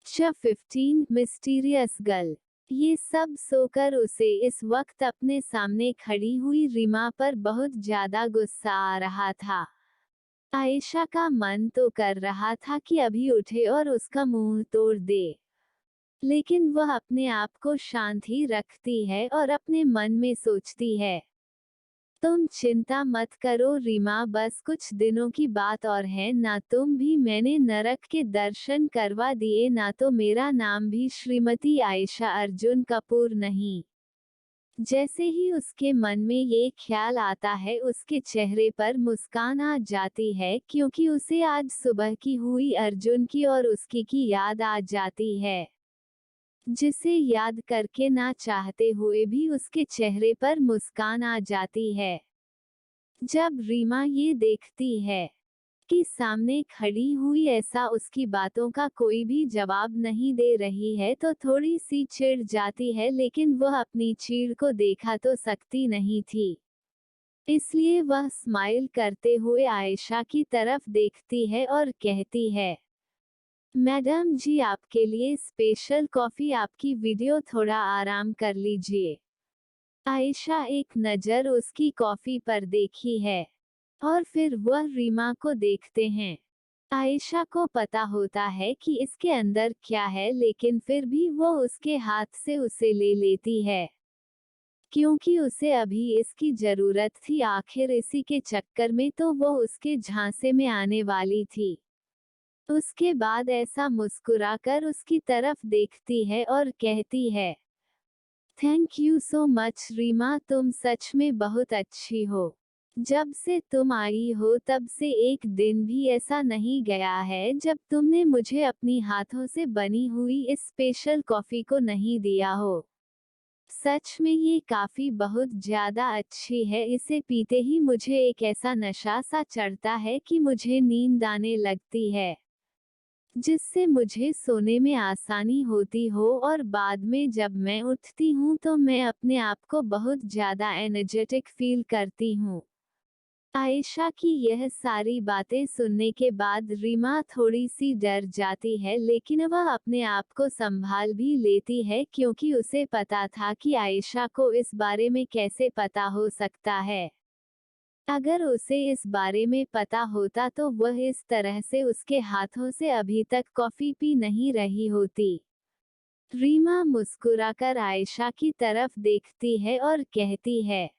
Lecture 15 mysterious girl. ये सब सोकर उसे इस वक्त अपने सामने खड़ी हुई रीमा पर बहुत ज्यादा गुस्सा आ रहा था। आयशा का मन तो कर रहा था कि अभी उठे और उसका मुंह तोड़ दे, लेकिन वह अपने आप को शांत ही रखती है और अपने मन में सोचती है, तुम चिंता मत करो रीमा, बस कुछ दिनों की बात और है ना। तुम भी मैंने नरक के दर्शन करवा दिए ना, तो मेरा नाम भी श्रीमती आयशा अर्जुन कपूर नहीं। जैसे ही उसके मन में ये ख्याल आता है उसके चेहरे पर मुस्कान आ जाती है, क्योंकि उसे आज सुबह की हुई अर्जुन की और उसकी की याद आ जाती है, जिसे याद करके ना चाहते हुए भी उसके चेहरे पर मुस्कान आ जाती है। जब रीमा ये देखती है कि सामने खड़ी हुई ऐसा उसकी बातों का कोई भी जवाब नहीं दे रही है, तो थोड़ी सी चिढ़ जाती है, लेकिन वह अपनी चिढ़ को देखा तो सकती नहीं थी। इसलिए वह स्माइल करते हुए आयशा की तरफ देखती है और कहती है, मैडम जी आपके लिए स्पेशल कॉफी, आपकी वीडियो, थोड़ा आराम कर लीजिए। आयशा एक नज़र उसकी कॉफी पर देखी है और फिर वह रीमा को देखते हैं। आयशा को पता होता है कि इसके अंदर क्या है, लेकिन फिर भी वो उसके हाथ से उसे ले लेती है, क्योंकि उसे अभी इसकी जरूरत थी। आखिर इसी के चक्कर में तो वो उसके झांसे में आने वाली थी। उसके बाद ऐसा मुस्कुराकर उसकी तरफ देखती है और कहती है, thank you so much Reema, तुम सच में बहुत अच्छी हो। जब से तुम आई हो तब से एक दिन भी ऐसा नहीं गया है जब तुमने मुझे अपनी हाथों से बनी हुई इस स्पेशल कॉफी को नहीं दिया हो। सच में ये काफी बहुत ज्यादा अच्छी है, इसे पीते ही मुझे एक ऐसा नशा सा चढ़ता है कि मुझे नींद आने लगती है, जिससे मुझे सोने में आसानी होती हो, और बाद में जब मैं उठती हूँ तो मैं अपने आप को बहुत ज्यादा एनर्जेटिक फील करती हूँ। आयशा की यह सारी बातें सुनने के बाद रीमा थोड़ी सी डर जाती है, लेकिन वह अपने आप को संभाल भी लेती है, क्योंकि उसे पता था कि आयशा को इस बारे में कैसे पता हो सकता है। अगर उसे इस बारे में पता होता तो वह इस तरह से उसके हाथों से अभी तक कॉफी पी नहीं रही होती। रीमा मुस्कुराकर आयशा की तरफ देखती है और कहती है,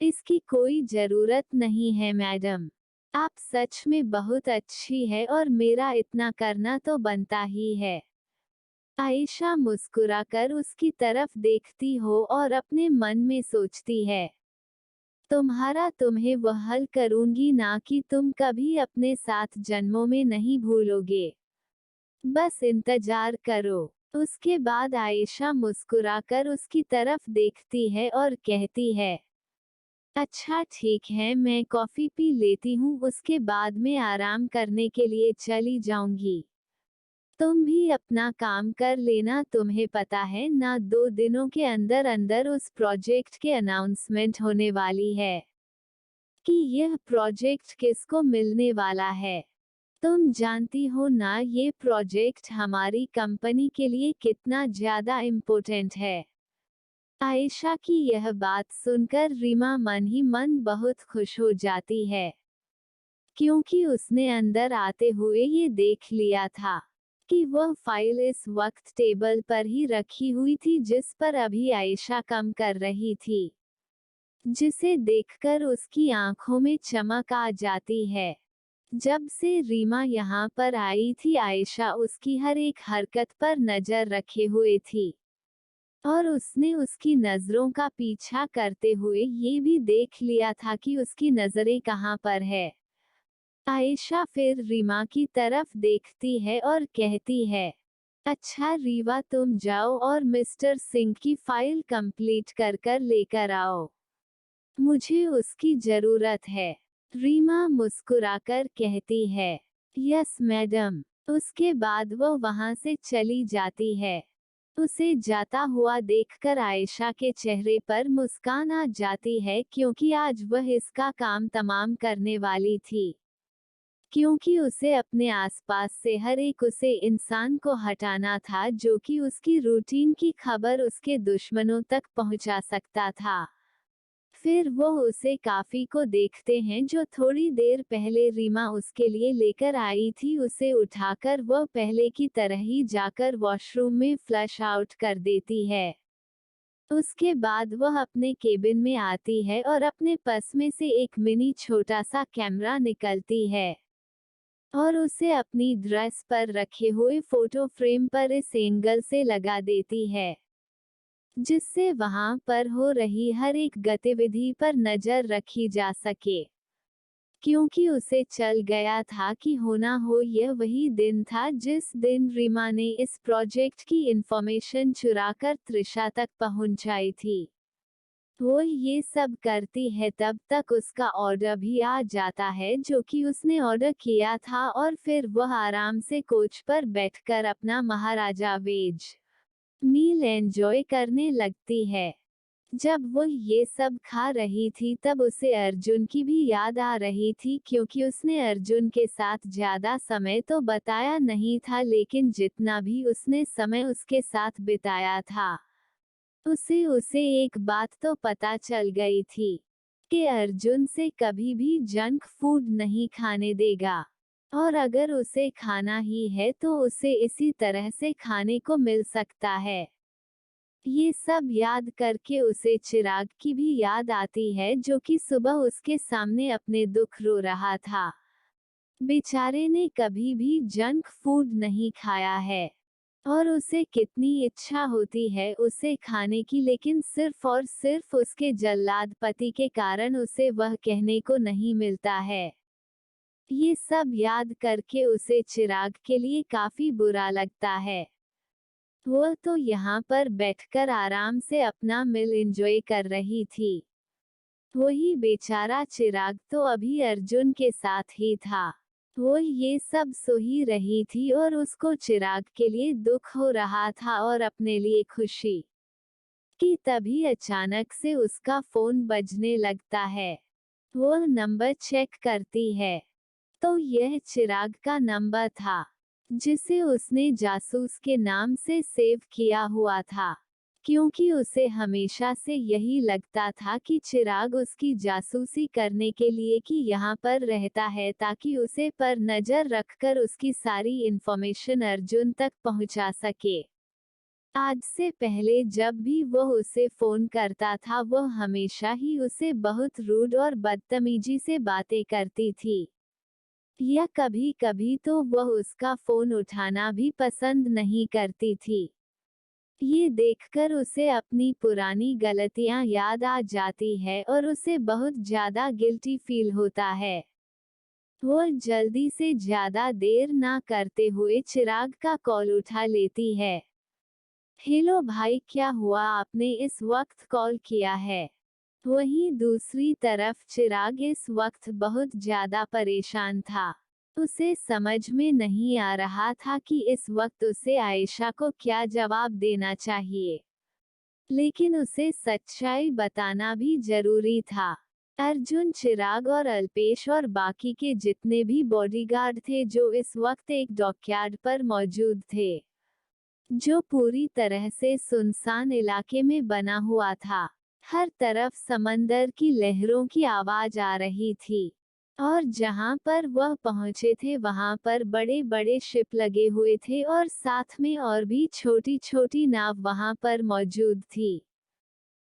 इसकी कोई जरूरत नहीं है मैडम, आप सच में बहुत अच्छी है और मेरा इतना करना तो बनता ही है। आयशा मुस्कुराकर उसकी तरफ देखती हो और अपने मन में सोचती है, तुम्हारा तुम्हें वह हल करूंगी ना कि तुम कभी अपने 7 जन्मों में नहीं भूलोगे। बस इंतजार करो। उसके बाद आयशा मुस्कुराकर उसकी तरफ देखती है और कहती है, अच्छा ठीक है, मैं कॉफी पी लेती हूँ, उसके बाद में आराम करने के लिए चली जाऊंगी। तुम भी अपना काम कर लेना, तुम्हें पता है ना 2 दिनों के अंदर अंदर उस प्रोजेक्ट के अनाउंसमेंट होने वाली है कि यह प्रोजेक्ट किसको मिलने वाला है। तुम जानती हो ना ये प्रोजेक्ट हमारी कंपनी के लिए कितना ज्यादा इम्पोर्टेंट है। आयशा की यह बात सुनकर रीमा मन ही मन बहुत खुश हो जाती है, क्योंकि उसने अंदर आते हुए ये देख लिया था कि वह फाइल इस वक्त टेबल पर ही रखी हुई थी, जिस पर अभी आयशा काम कर रही थी, जिसे देखकर उसकी आंखों में चमक आ जाती है। जब से रीमा यहाँ पर आई थी आयशा उसकी हर एक हरकत पर नजर रखे हुए थी, और उसने उसकी नजरों का पीछा करते हुए ये भी देख लिया था कि उसकी नजरें कहाँ पर है। आयशा फिर रीमा की तरफ देखती है और कहती है, अच्छा रीवा, तुम जाओ और मिस्टर सिंह की फाइल कंप्लीट कर कर लेकर आओ, मुझे उसकी जरूरत है। रीमा मुस्कुराकर कहती है, यस मैडम। उसके बाद वो वहां से चली जाती है। उसे जाता हुआ देखकर आयशा के चेहरे पर मुस्कान आ जाती है, क्योंकि आज वह इसका काम तमाम करने वाली थी। क्योंकि उसे अपने आसपास से हर एक उसे इंसान को हटाना था जो कि उसकी रूटीन की खबर उसके दुश्मनों तक पहुंचा सकता था। फिर वो उसे काफी को देखते हैं जो थोड़ी देर पहले रीमा उसके लिए लेकर आई थी। उसे उठाकर वह पहले की तरह ही जाकर वॉशरूम में फ्लश आउट कर देती है। उसके बाद वह अपने केबिन में आती है और अपने पर्स में से एक मिनी छोटा सा कैमरा निकलती है और उसे अपनी ड्रेस पर रखे हुए फोटो फ्रेम पर इस एंगल से लगा देती है जिससे वहां पर हो रही हर एक गतिविधि पर नजर रखी जा सके। क्योंकि उसे चल गया था कि होना हो यह वही दिन था जिस दिन रीमा ने इस प्रोजेक्ट की इंफॉर्मेशन चुराकर त्रिशा तक पहुंचाई थी। वो ये सब करती है तब तक उसका ऑर्डर भी आ जाता है जो कि उसने ऑर्डर किया था और फिर वह आराम से कोच पर बैठकर अपना महाराजा वेज मील एंजॉय करने लगती है। जब वो ये सब खा रही थी तब उसे अर्जुन की भी याद आ रही थी क्योंकि उसने अर्जुन के साथ ज्यादा समय तो बताया नहीं था लेकिन जितना भी उसने समय उसके साथ बिताया था उसे एक बात तो पता चल गई थी कि अर्जुन से कभी भी जंक फूड नहीं खाने देगा और अगर उसे खाना ही है तो उसे इसी तरह से खाने को मिल सकता है। ये सब याद करके उसे चिराग की भी याद आती है जो कि सुबह उसके सामने अपने दुख रो रहा था। बेचारे ने कभी भी जंक फूड नहीं खाया है और उसे कितनी इच्छा होती है उसे खाने की लेकिन सिर्फ और सिर्फ उसके जल्लाद पति के कारण उसे वह कहने को नहीं मिलता है। ये सब याद करके उसे चिराग के लिए काफी बुरा लगता है। वह तो यहाँ पर बैठकर आराम से अपना मील एंजॉय कर रही थी। वही बेचारा चिराग तो अभी अर्जुन के साथ ही था। वो ये सब सो ही रही थी और उसको चिराग के लिए दुख हो रहा था और अपने लिए खुशी कि तभी अचानक से उसका फोन बजने लगता है। वह नंबर चेक करती है तो यह चिराग का नंबर था जिसे उसने जासूस के नाम से सेव किया हुआ था क्योंकि उसे हमेशा से यही लगता था कि चिराग उसकी जासूसी करने के लिए कि यहाँ पर रहता है ताकि उसे पर नजर रखकर उसकी सारी इंफॉर्मेशन अर्जुन तक पहुँचा सके। आज से पहले जब भी वह उसे फोन करता था वह हमेशा ही उसे बहुत रूड और बदतमीजी से बातें करती थी या कभी कभी तो वह उसका फोन उठाना भी पसंद नहीं करती थी। ये देखकर उसे अपनी पुरानी गलतियां याद आ जाती है और उसे बहुत ज्यादा गिल्टी फील होता है। वो जल्दी से ज्यादा देर ना करते हुए चिराग का कॉल उठा लेती है। हेलो भाई, क्या हुआ, आपने इस वक्त कॉल किया है? वहीं दूसरी तरफ चिराग इस वक्त बहुत ज्यादा परेशान था। उसे समझ में नहीं आ रहा था कि इस वक्त उसे आयशा को क्या जवाब देना चाहिए, लेकिन उसे सच्चाई बताना भी जरूरी था। अर्जुन, चिराग और अल्पेश और बाकी के जितने भी बॉडीगार्ड थे जो इस वक्त एक डॉकयार्ड पर मौजूद थे जो पूरी तरह से सुनसान इलाके में बना हुआ था। हर तरफ समंदर की लहरों की आवाज आ रही थी और जहां पर वह पहुंचे थे वहां पर बड़े बड़े शिप लगे हुए थे और साथ में और भी छोटी छोटी नाव वहां पर मौजूद थी।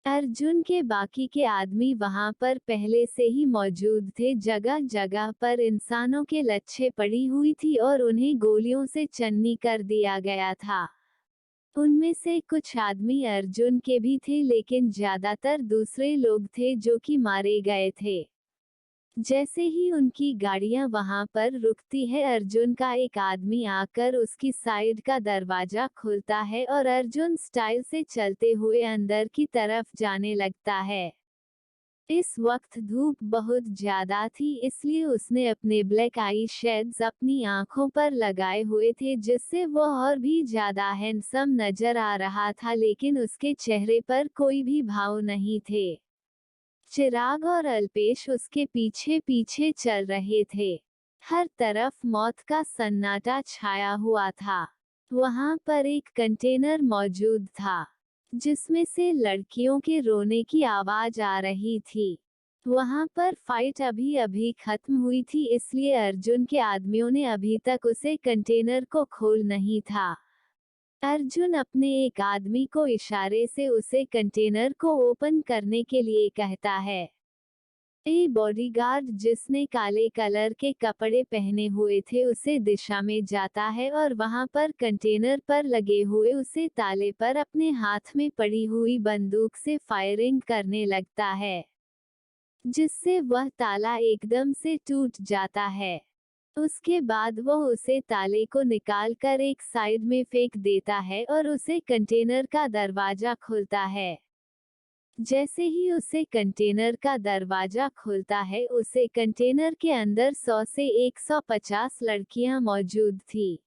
अर्जुन के बाकी के आदमी वहां पर पहले से ही मौजूद थे। जगह जगह पर इंसानों के लच्छे पड़ी हुई थी और उन्हें गोलियों से चन्नी कर दिया गया था। उनमें से कुछ आदमी अर्जुन के भी थे लेकिन ज्यादातर दूसरे लोग थे जो कि मारे गए थे। जैसे ही उनकी गाड़ियां वहां पर रुकती है अर्जुन का एक आदमी आकर उसकी साइड का दरवाजा खुलता है और अर्जुन स्टाइल से चलते हुए अंदर की तरफ जाने लगता है। इस वक्त धूप बहुत ज्यादा थी इसलिए उसने अपने ब्लैक आई शेड्स अपनी आंखों पर लगाए हुए थे जिससे वो और भी ज्यादा हैंडसम नजर आ रहा था लेकिन उसके चेहरे पर कोई भी भाव नहीं थे। चिराग और अल्पेश उसके पीछे पीछे चल रहे थे। हर तरफ मौत का सन्नाटा छाया हुआ था। वहां पर एक कंटेनर मौजूद था, जिसमें से लड़कियों के रोने की आवाज आ रही थी। वहां पर फाइट अभी अभी खत्म हुई थी, इसलिए अर्जुन के आदमियों ने अभी तक उसे कंटेनर को खोल नहीं था। अर्जुन अपने एक आदमी को इशारे से उसे कंटेनर को ओपन करने के लिए कहता है। ए बॉडीगार्ड जिसने काले कलर के कपड़े पहने हुए थे उसे दिशा में जाता है और वहां पर कंटेनर पर लगे हुए उसे ताले पर अपने हाथ में पड़ी हुई बंदूक से फायरिंग करने लगता है, जिससे वह ताला एकदम से टूट जाता है। उसके बाद वह उसे ताले को निकाल कर एक साइड में फेंक देता है और उसे कंटेनर का दरवाजा खुलता है। जैसे ही उसे कंटेनर का दरवाजा खुलता है, उसे कंटेनर के अंदर 100 से 150 लड़कियां मौजूद थी,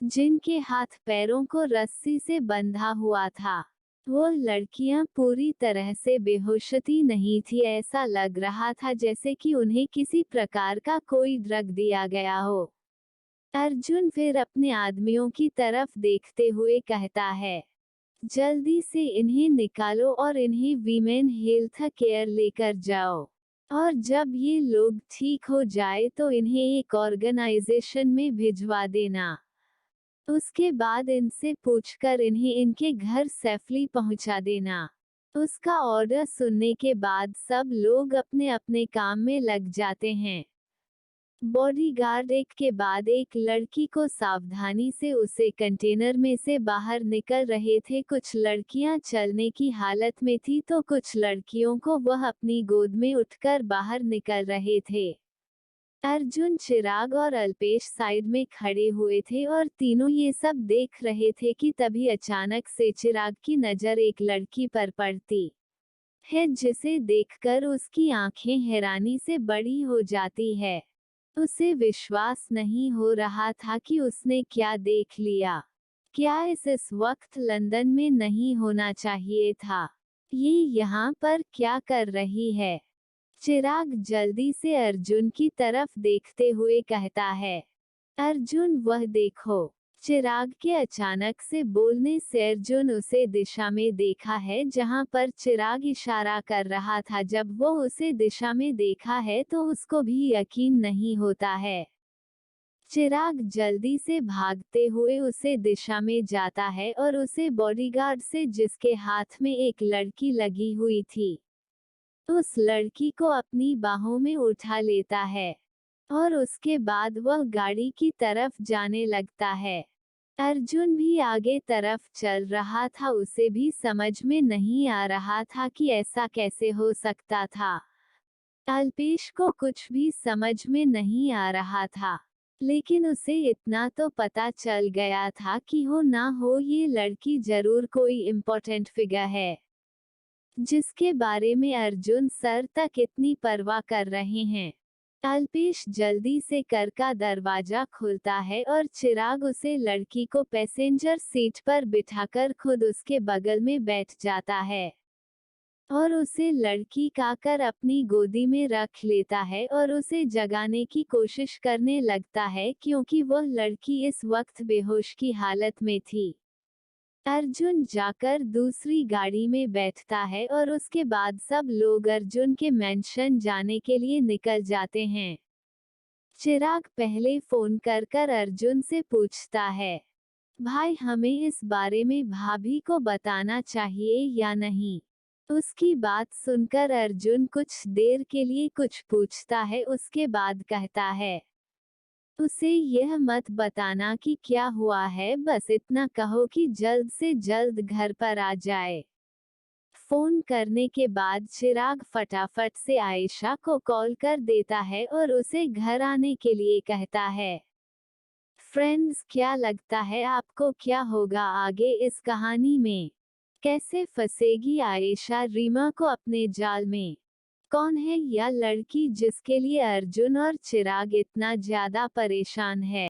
जिनके हाथ पैरों को रस्सी से बंधा हुआ था। वो लड़कियां पूरी तरह से बेहोशती नहीं थी, ऐसा लग रहा था जैसे कि उन्हें किसी प्रकार का कोई ड्रग दिया गया हो। अर्जुन फिर अपने आदमियों की तरफ देखते हुए कहता है, जल्दी से इन्हें निकालो और इन्हें वीमेन हेल्थ केयर लेकर जाओ, और जब ये लोग ठीक हो जाए तो इन्हें एक ऑर्गेनाइजेशन में भिजवा देना। उसके बाद इनसे पूछकर इन्हें इनके घर सेफली पहुंचा देना। उसका ऑर्डर सुनने के बाद सब लोग अपने अपने काम में लग जाते हैं। बॉडीगार्ड एक के बाद एक लड़की को सावधानी से उसे कंटेनर में से बाहर निकल रहे थे। कुछ लड़कियां चलने की हालत में थी तो कुछ लड़कियों को वह अपनी गोद में उठकर बाहर निकल रहे थे। अर्जुन, चिराग और अल्पेश साइड में खड़े हुए थे और तीनों ये सब देख रहे थे कि तभी अचानक से चिराग की नजर एक लड़की पर पड़ती है, जिसे देखकर उसकी आंखें हैरानी से बड़ी हो जाती है। उसे विश्वास नहीं हो रहा था कि उसने क्या देख लिया। क्या इस वक्त लंदन में नहीं होना चाहिए था? ये यहाँ पर क्या कर रही है? चिराग जल्दी से अर्जुन की तरफ देखते हुए कहता है। अर्जुन, वह देखो। चिराग के अचानक से बोलने से अर्जुन उसे दिशा में देखा है जहां पर चिराग इशारा कर रहा था। जब वो उसे दिशा में देखा है तो उसको भी यकीन नहीं होता है। चिराग जल्दी से भागते हुए उसे दिशा में जाता है और उसे बॉडीगार्ड से, जिसके हाथ में एक लड़की लगी हुई थी, उस लड़की को अपनी बाहों में उठा लेता है और उसके बाद वह गाड़ी की तरफ जाने लगता है। अर्जुन भी आगे तरफ चल रहा था। उसे भी समझ में नहीं आ रहा था कि ऐसा कैसे हो सकता था। अल्पेश को कुछ भी समझ में नहीं आ रहा था, लेकिन उसे इतना तो पता चल गया था कि हो ना हो ये लड़की जरूर कोई इम्पोर्टेंट फिगर है, जिसके बारे में अर्जुन सर तक इतनी परवाह कर रहे हैं। अल्पेश जल्दी से कर का दरवाजा खुलता है और चिराग उसे लड़की को पैसेंजर सीट पर बिठाकर खुद उसके बगल में बैठ जाता है और उसे लड़की का कर अपनी गोदी में रख लेता है और उसे जगाने की कोशिश करने लगता है, क्योंकि वह लड़की इस वक्त बेहोश की हालत में थी। अर्जुन जाकर दूसरी गाड़ी में बैठता है और उसके बाद सब लोग अर्जुन के मेंशन जाने के लिए निकल जाते हैं। चिराग पहले फोन कर अर्जुन से पूछता है, भाई हमें इस बारे में भाभी को बताना चाहिए या नहीं? उसकी बात सुनकर अर्जुन कुछ देर के लिए कुछ पूछता है, उसके बाद कहता है, उसे यह मत बताना कि क्या हुआ है, बस इतना कहो कि जल्द से जल्द घर पर आ जाए। फोन करने के बाद चिराग फटाफट से आयशा को कॉल कर देता है और उसे घर आने के लिए कहता है। फ्रेंड्स, क्या लगता है आपको क्या होगा आगे इस कहानी में? कैसे फंसेगी आयशा रीमा को अपने जाल में? कौन है यह लड़की जिसके लिए अर्जुन और चिराग इतना ज्यादा परेशान है?